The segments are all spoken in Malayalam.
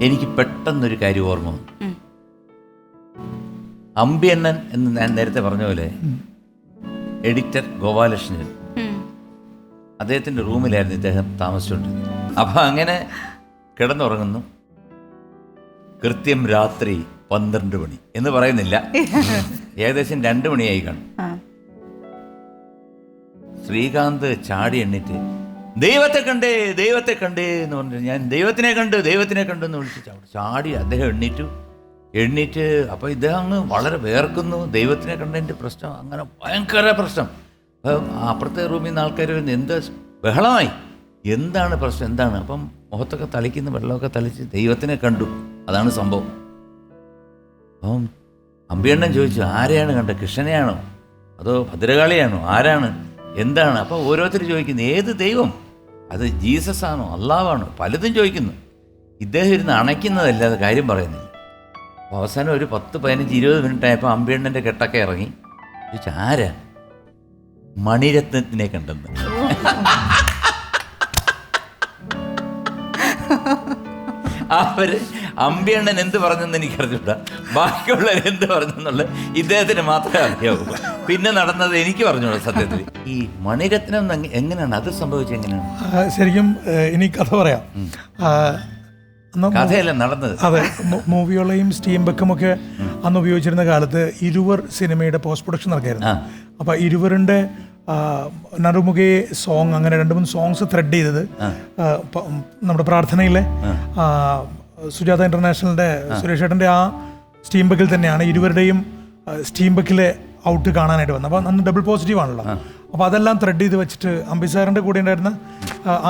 എനിക്ക് പെട്ടെന്നൊരു കാര്യം ഓർമ്മ വന്നു. അമ്പിയണ്ണൻ എന്ന് ഞാൻ നേരത്തെ പറഞ്ഞ പോലെ എഡിറ്റർ ഗോപാലകൃഷ്ണൻ, അദ്ദേഹത്തിൻ്റെ റൂമിലായിരുന്നു ഇദ്ദേഹം താമസിച്ചുകൊണ്ടിരുന്നത്. അപ്പം അങ്ങനെ കിടന്നുറങ്ങുന്നു. കൃത്യം രാത്രി 12 മണി എന്ന് പറയുന്നില്ല, ഏകദേശം 2 മണിയായി കാണും. ശ്രീകാന്ത് ചാടി എണ്ണിട്ട് ദൈവത്തെ കണ്ടേ എന്ന് പറഞ്ഞിട്ട് ഞാൻ ദൈവത്തിനെ കണ്ടു എന്ന് വിളിച്ചു ചാടി അദ്ദേഹം എണ്ണീറ്റ് അപ്പോൾ ഇദ്ദേഹം അങ്ങ് വളരെ വേർക്കുന്നു. ദൈവത്തിനെ കണ്ടതിൻ്റെ പ്രശ്നം അങ്ങനെ ഭയങ്കര പ്രശ്നം. അപ്പം അപ്പുറത്തെ റൂമിൽ നിന്ന് ആൾക്കാർ എന്ത് ബഹളമായി, എന്താണ് പ്രശ്നം, എന്താണ്? അപ്പം മുഖത്തൊക്കെ തളിക്കുന്ന വെള്ളമൊക്കെ തളിച്ച് ദൈവത്തിനെ കണ്ടു, അതാണ് സംഭവം. അപ്പം അമ്പിയണ്ണൻ ചോദിച്ചു, ആരെയാണ് കണ്ടത്? കൃഷ്ണനെയാണോ അതോ ഭദ്രകാളിയാണോ, ആരാണ്, എന്താണ്? അപ്പോൾ ഓരോരുത്തർ ചോദിക്കുന്നു, ഏത് ദൈവം, അത് ജീസസ് ആണോ അള്ളാവാണോ, പലതും ചോദിക്കുന്നു. ഇദ്ദേഹം ഇരുന്ന് അണയ്ക്കുന്നതല്ലാതെ കാര്യം പറയുന്നില്ല. അപ്പോൾ അവസാനം ഒരു 10-15-20 മിനിറ്റ് ആയപ്പോൾ അമ്പിയണ്ണൻ്റെ കെട്ടൊക്കെ ഇറങ്ങി ചോദിച്ചു, ആരാ? മണിരത്നത്തിനെ കണ്ടെന്ന്. അവര് അമ്പിയണ്ണൻ എന്ത് പറഞ്ഞെന്ന് എനിക്കറിഞ്ഞില്ല, ബാക്കിയുള്ളവർ എന്ത് പറഞ്ഞെന്നുള്ള ഇദ്ദേഹത്തിന് മാത്രമേ അറിയാവൂ. പിന്നെ നടന്നത് എനിക്ക് പറഞ്ഞോളൂ. സത്യത്തിൽ ഈ മണിരത്നം എങ്ങനെയാണ് അത് സംഭവിച്ചത്, എങ്ങനെയാണ്? ശരിക്കും ഇനി കഥ പറയാം. കഥയല്ല നടന്നത്. അതെ, മൂവിയോളയും സ്റ്റീം ബെക്കുമൊക്കെ അന്ന് ഉപയോഗിച്ചിരുന്ന കാലത്ത് ഇരുവർ സിനിമയുടെ പോസ്റ്റ് പ്രൊഡക്ഷൻ നടക്കായിരുന്നു. അപ്പോൾ ഇരുവറിൻ്റെ നറുമുഖേ സോങ്, അങ്ങനെ 2-3 സോങ്സ് ത്രെഡ് ചെയ്തത് നമ്മുടെ പ്രാർത്ഥനയിലെ സുജാത ഇന്റർനാഷണലിൻ്റെ സുരേഷ് ഏട്ടൻ്റെ ആ സ്റ്റീം ബെക്കിൽ തന്നെയാണ്. ഇരുവരുടെയും സ്റ്റീം ബെക്കിലെ ഔട്ട് കാണാനായിട്ട് വന്നത്. അപ്പോൾ അന്ന് ഡബിൾ പോസിറ്റീവ് ആണല്ലോ. അപ്പോൾ അതെല്ലാം ത്രെഡ് ചെയ്ത് വെച്ചിട്ട് അംബിസാറിൻ്റെ കൂടെ ഉണ്ടായിരുന്ന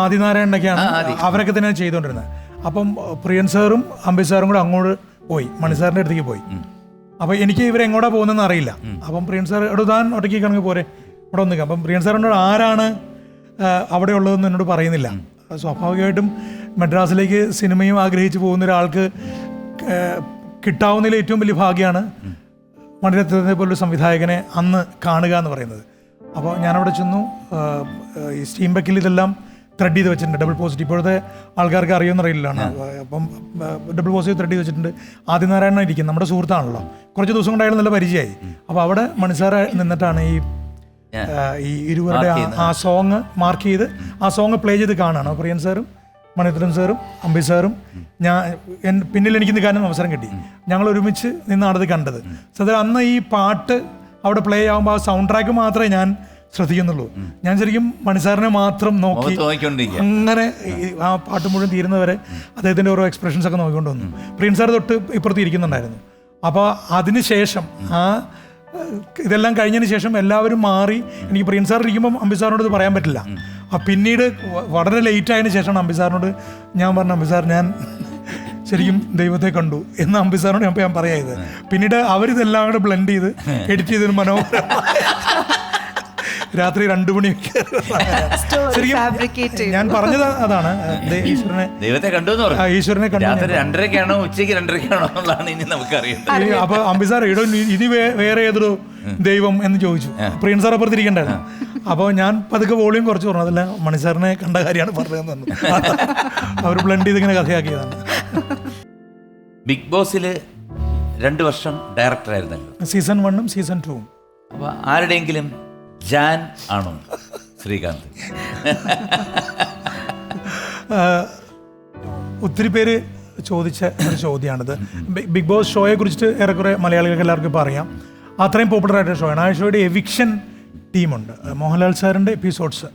ആദിനാരായണനൊക്കെയാണ് അവരൊക്കെ തന്നെയാണ് ചെയ്തുകൊണ്ടിരുന്നത്. അപ്പം പ്രിയൻ സാറും അംബിസാറും കൂടെ അങ്ങോട്ട് പോയി, മണിസാറിൻ്റെ അടുത്തേക്ക് പോയി. അപ്പോൾ എനിക്ക് ഇവരെങ്ങോട്ടാ പോകുന്നതെന്ന് അറിയില്ല. അപ്പം പ്രിയൻ സാർ താൻ ഒറ്റയ്ക്ക് കണക്ക് പോരെ ഇവിടെ വന്നിക്കാം. അപ്പം പ്രിയൻ സാറിനോട് ആരാണ് അവിടെ ഉള്ളതെന്ന് എന്നോട് പറയുന്നില്ല. സ്വാഭാവികമായിട്ടും മദ്രാസിലേക്ക് സിനിമയും ആഗ്രഹിച്ച് പോകുന്ന ഒരാൾക്ക് കിട്ടാവുന്നതിൽ ഏറ്റവും വലിയ ഭാഗ്യമാണ് മണിരത്നത്തെ പോലൊരു സംവിധായകനെ അന്ന് കാണുക എന്ന് പറയുന്നത്. അപ്പോൾ ഞാനവിടെ ചെന്നു. ഈ സ്റ്റീം ബെക്കിൽ ഇതെല്ലാം ത്രെഡ് ചെയ്ത് വെച്ചിട്ടുണ്ട്. ഡബിൾ പോസിറ്റീവ് ഇപ്പോഴത്തെ ആൾക്കാർക്ക് അറിയുമെന്നറിയില്ലാണ്. അപ്പം ഡബിൾ പോസിറ്റീവ് ത്രെഡ് ചെയ്ത് വെച്ചിട്ടുണ്ട്. ആദിനാരായണൻ ഇരിക്കും, നമ്മുടെ സുഹൃത്താണല്ലോ, കുറച്ച് ദിവസം കൊണ്ടായാലും നല്ല പരിചയമായി. അപ്പോൾ അവിടെ മണിസാറ് നിന്നിട്ടാണ് ഈ ഇരുവരുടെ ആ സോങ് മാർക്ക് ചെയ്ത് ആ സോങ് പ്ലേ ചെയ്ത് കാണുകയാണ്. പ്രിയൻ സാറും മണിരത്നം സാറും അംബി സാറും പിന്നിൽ എനിക്ക് നിൽക്കാനും അവസരം കിട്ടി. ഞങ്ങൾ ഒരുമിച്ച് നിന്നാണ് അത് കണ്ടത്. സത്യം അന്ന് ഈ പാട്ട് അവിടെ പ്ലേ ആകുമ്പോൾ ആ സൗണ്ട് ട്രാക്ക് മാത്രമേ ഞാൻ ശ്രദ്ധിക്കുന്നുള്ളൂ. ഞാൻ ശരിക്കും മണിസാറിനെ മാത്രം നോക്കി അങ്ങനെ ആ പാട്ട് മുഴുവൻ തീരുന്നവരെ അദ്ദേഹത്തിൻ്റെ ഓരോ എക്സ്പ്രഷൻസ് ഒക്കെ നോക്കിക്കൊണ്ട് വന്നു. പ്രിയൻ സാർ തൊട്ട് ഇപ്പുറത്ത് ഇരിക്കുന്നുണ്ടായിരുന്നു. അപ്പോൾ അതിന് ശേഷം ഇതെല്ലാം കഴിഞ്ഞതിന് ശേഷം എല്ലാവരും മാറി. എനിക്ക് പ്രിയൻ സാർ ഇരിക്കുമ്പം അംബിസാറിനോട് ഇത് പറയാൻ പറ്റില്ല. പിന്നീട് വളരെ ലേറ്റ് ആയതിനു ശേഷമാണ് അംബിസാറിനോട് ഞാൻ പറഞ്ഞു, അംബിസാർ ഞാൻ ശരിക്കും ദൈവത്തെ കണ്ടു എന്ന് അംബിസാറിനോട് ഞാൻ പറയായത്. പിന്നീട് അവരിതെല്ലാം കൂടെ ബ്ലെൻഡ് ചെയ്ത് എഡിറ്റ് ചെയ്തൊരു മനോഹരം രാത്രി 2 മണിയൊക്കെ ഞാൻ പറഞ്ഞത് അതാണ്. ദൈവത്തെ കണ്ടു, ഈശ്വരനെ കണ്ടു. 2:30 ഉച്ചയ്ക്ക് 2:30 ഇനി നമുക്കറിയാം. അപ്പൊ അംബിസാർ ഇനി വേറെ ഏതൊരു ദൈവം എന്ന് ചോദിച്ചു. പ്രിയൻ സാർ അപ്പുറത്തിരിക്കണ്ടായിരുന്നു. അപ്പോൾ ഞാൻ പതുക്കെ വോളിയം കുറച്ച് പറഞ്ഞു. അതല്ല, മണിസാറിനെ കണ്ട കാര്യമാണ് പറഞ്ഞതെന്ന് അവർ ബ്ലെൻഡ് ചെയ്ത് ഇങ്ങനെ കഥയാക്കിയതാണ്. ബിഗ് ബോസിൽ 2 വർഷം ഡയറക്ടർ ആയിരുന്നല്ലോ, സീസൺ 1ഉം സീസൺ 2ഉം. അപ്പൊ ആരുടെയെങ്കിലും ജാൻ ആണോ ശ്രീകാന്ത്? ഒത്തിരി പേര് ചോദിച്ച ഒരു ചോദ്യമാണിത്. ബിഗ് ബോസ് ഷോയെ കുറിച്ചിട്ട് ഏറെക്കുറെ മലയാളികൾക്ക് എല്ലാവർക്കും ഇപ്പോൾ അറിയാം. അത്രയും പോപ്പുലർ ആയിട്ടുള്ള ഷോയാണ്. ആ ഷോയുടെ എവിക്ഷൻ ടീമുണ്ട്. മോഹൻലാൽ സാറിൻ്റെ എപ്പിസോഡ്സ്,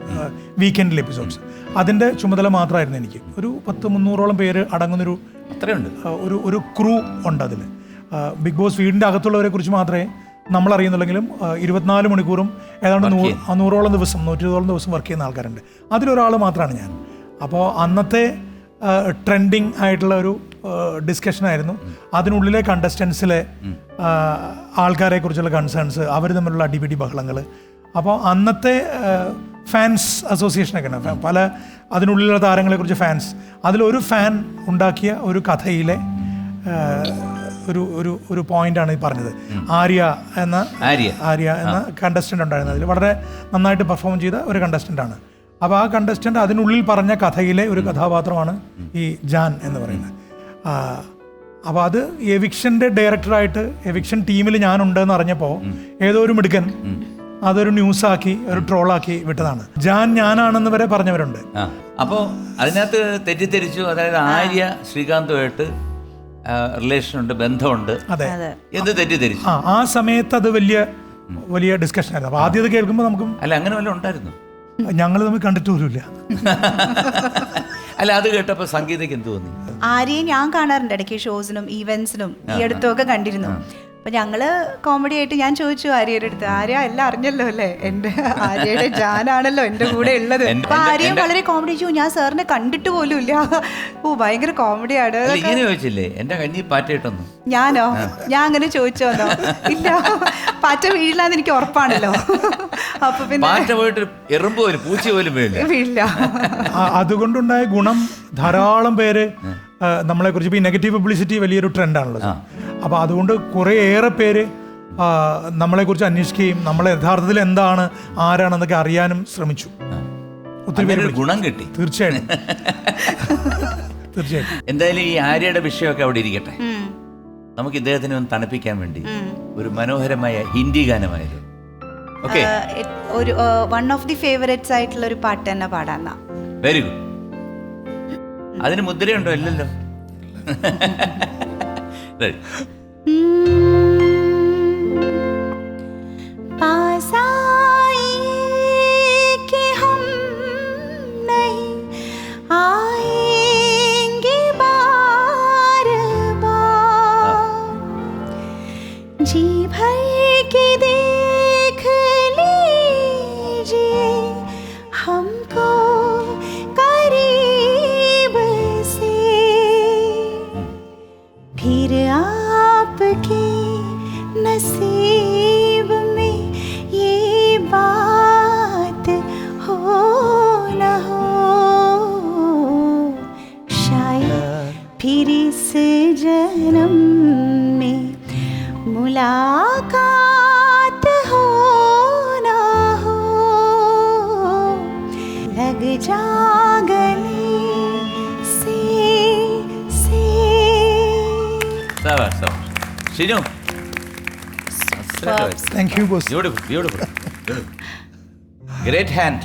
വീക്കെൻഡിലെ എപ്പിസോഡ്സ്, അതിൻ്റെ ചുമതല മാത്രമായിരുന്നു എനിക്ക്. ഒരു 100-300ഓളം പേര് അടങ്ങുന്നൊരു അത്രയുണ്ട് ഒരു ക്രൂ ഉണ്ട് അതിൽ. ബിഗ് ബോസ് വീടിൻ്റെ അകത്തുള്ളവരെ കുറിച്ച് മാത്രമേ നമ്മൾ അറിയുന്നുണ്ടെങ്കിലും 24 മണിക്കൂറും ഏതാണ്ട് 100ഓളം ദിവസം 120ഓളം ദിവസം വർക്ക് ചെയ്യുന്ന ആൾക്കാരുണ്ട്. അതിലൊരാൾ മാത്രമാണ് ഞാൻ. അപ്പോൾ അന്നത്തെ ട്രെൻഡിങ് ആയിട്ടുള്ള ഒരു ഡിസ്കഷനായിരുന്നു അതിനുള്ളിലെ കണ്ടസ്റ്റൻസിലെ ആൾക്കാരെ കുറിച്ചുള്ള കൺസേൺസ്, അവർ തമ്മിലുള്ള അടിപിടി ബഹളങ്ങൾ. അപ്പോൾ അന്നത്തെ ഫാൻസ് അസോസിയേഷനൊക്കെ ഉണ്ട്, പല അതിനുള്ളിലുള്ള താരങ്ങളെക്കുറിച്ച് ഫാൻസ്. അതിലൊരു ഫാൻ ഉണ്ടാക്കിയ ഒരു കഥയിലെ ഒരു പോയിന്റാണ് ഈ പറഞ്ഞത്. ആര്യ എന്ന കണ്ടസ്റ്റൻ്റ് ഉണ്ടായിരുന്നു. അതിൽ വളരെ നന്നായിട്ട് പെർഫോം ചെയ്ത ഒരു കണ്ടസ്റ്റൻ്റാണ്. അപ്പോൾ ആ കണ്ടസ്റ്റൻ്റ് അതിനുള്ളിൽ പറഞ്ഞ കഥയിലെ ഒരു കഥാപാത്രമാണ് ഈ ജാൻ എന്ന് പറയുന്നത്. അപ്പോൾ അത് എവിക്ഷൻ്റെ ഡയറക്ടറായിട്ട് എവിക്ഷൻ ടീമിൽ ഞാനുണ്ടെന്ന് അറിഞ്ഞപ്പോൾ ഏതോ ഒരു മിടുക്കൻ അതൊരു ന്യൂസാക്കി ഒരു ട്രോളാക്കി വിട്ടതാണ്. ഞാനാണെന്ന് വരെ പറഞ്ഞവരുണ്ട്. അപ്പോൾ അതിനകത്ത് തെറ്റിദ്ധരിച്ചു, അതായത് ആര്യ ശ്രീകാന്തുമായിട്ട് റിലേഷൻ ഉണ്ട്, ബന്ധമുണ്ട്, അതെ, എന്ത് തെറ്റിദ്ധരിച്ചു. ആ സമയത്ത് അത് വലിയ ഡിസ്കഷൻ ആയിരുന്നു. അപ്പോൾ ആദ്യം അത് കേൾക്കുമ്പോൾ നമുക്കും അല്ല അങ്ങനെ വല്ലതും ഉണ്ടായിരുന്നു. ഞങ്ങൾ തമ്മിൽ കണ്ടിട്ട് പോലുമില്ല. അല്ല അത് കേട്ടപ്പോൾ സംഗീതയ്ക്ക് എന്ത് തോന്നി? ആര്യയെ ഞാൻ കാണാറുണ്ട് ഇടയ്ക്ക് ഷോസിനും ഈവൻസിനും ഈ അടുത്തൊക്കെ കണ്ടിരുന്നു. അപ്പൊ ഞങ്ങള് കോമഡി ആയിട്ട് ഞാൻ ചോദിച്ചു ആര്യയുടെ അടുത്ത്, ആര്യ എല്ലാം അറിഞ്ഞല്ലോ അല്ലേ, എന്റെ ആര്യയുടെ ജാനാണല്ലോ എന്റെ കൂടെ ഉള്ളത്. അപ്പൊ ആര്യം വളരെ കോമഡി ചോദിച്ചു, ഞാൻ സാറിനെ കണ്ടിട്ട് പോലും ഇല്ല. ഓ ഭയങ്കര കോമഡിയാണ്. ഇങ്ങനെ ചോദിച്ചില്ലേ എന്റെ കഞ്ഞി പാറ്റയിട്ടൊന്നും? ഞാൻ അങ്ങനെ ചോദിച്ചോന്നോ? ഇല്ല, പാറ്റ വീഴില്ലാന്ന് എനിക്ക് ഉറപ്പാണല്ലോ. അപ്പൊ പിന്നെ പാറ്റ പോയിട്ട് എറുമ്പ് പോലും പൂച്ച പോലും വീഴില്ല. അതുകൊണ്ടുണ്ടായ ഗുണം ധാരാളം പേര് നമ്മളെ കുറിച്ച് ഇപ്പോൾ ഈ നെഗറ്റീവ് പബ്ലിസിറ്റി വലിയൊരു ട്രെൻഡാണല്ലോ. അപ്പോൾ അതുകൊണ്ട് കുറേയേറെ പേര് നമ്മളെക്കുറിച്ച് അന്വേഷിക്കുകയും നമ്മളെ യഥാർത്ഥത്തിൽ എന്താണ് ആരാണെന്നൊക്കെ അറിയാനും ശ്രമിച്ചു. ഒത്തിരി പേര് ഗുണം കിട്ടി. തീർച്ചയായിട്ടും. എന്തായാലും ഈ ആര്യയുടെ വിഷയമൊക്കെ അവിടെ ഇരിക്കട്ടെ. നമുക്ക് ഇദ്ദേഹത്തിനെ ഒന്ന് തണുപ്പിക്കാൻ വേണ്ടി ഒരു മനോഹരമായ ഹിന്ദി ഗാനമായത് ഒരു വൺ ഓഫ് ദി ഫേവറേറ്റ്സ് ആയിട്ടുള്ള ഒരു പാട്ട് തന്നെ പാടാന്ന. Very good. അതിന് മുദ്രയുണ്ടോ? ഇല്ലല്ലോ. फिर इस जन्म में मुलाकात हो ना हो, लग जा गले से. Shinu. Thank you, boss. Beautiful. Great hand.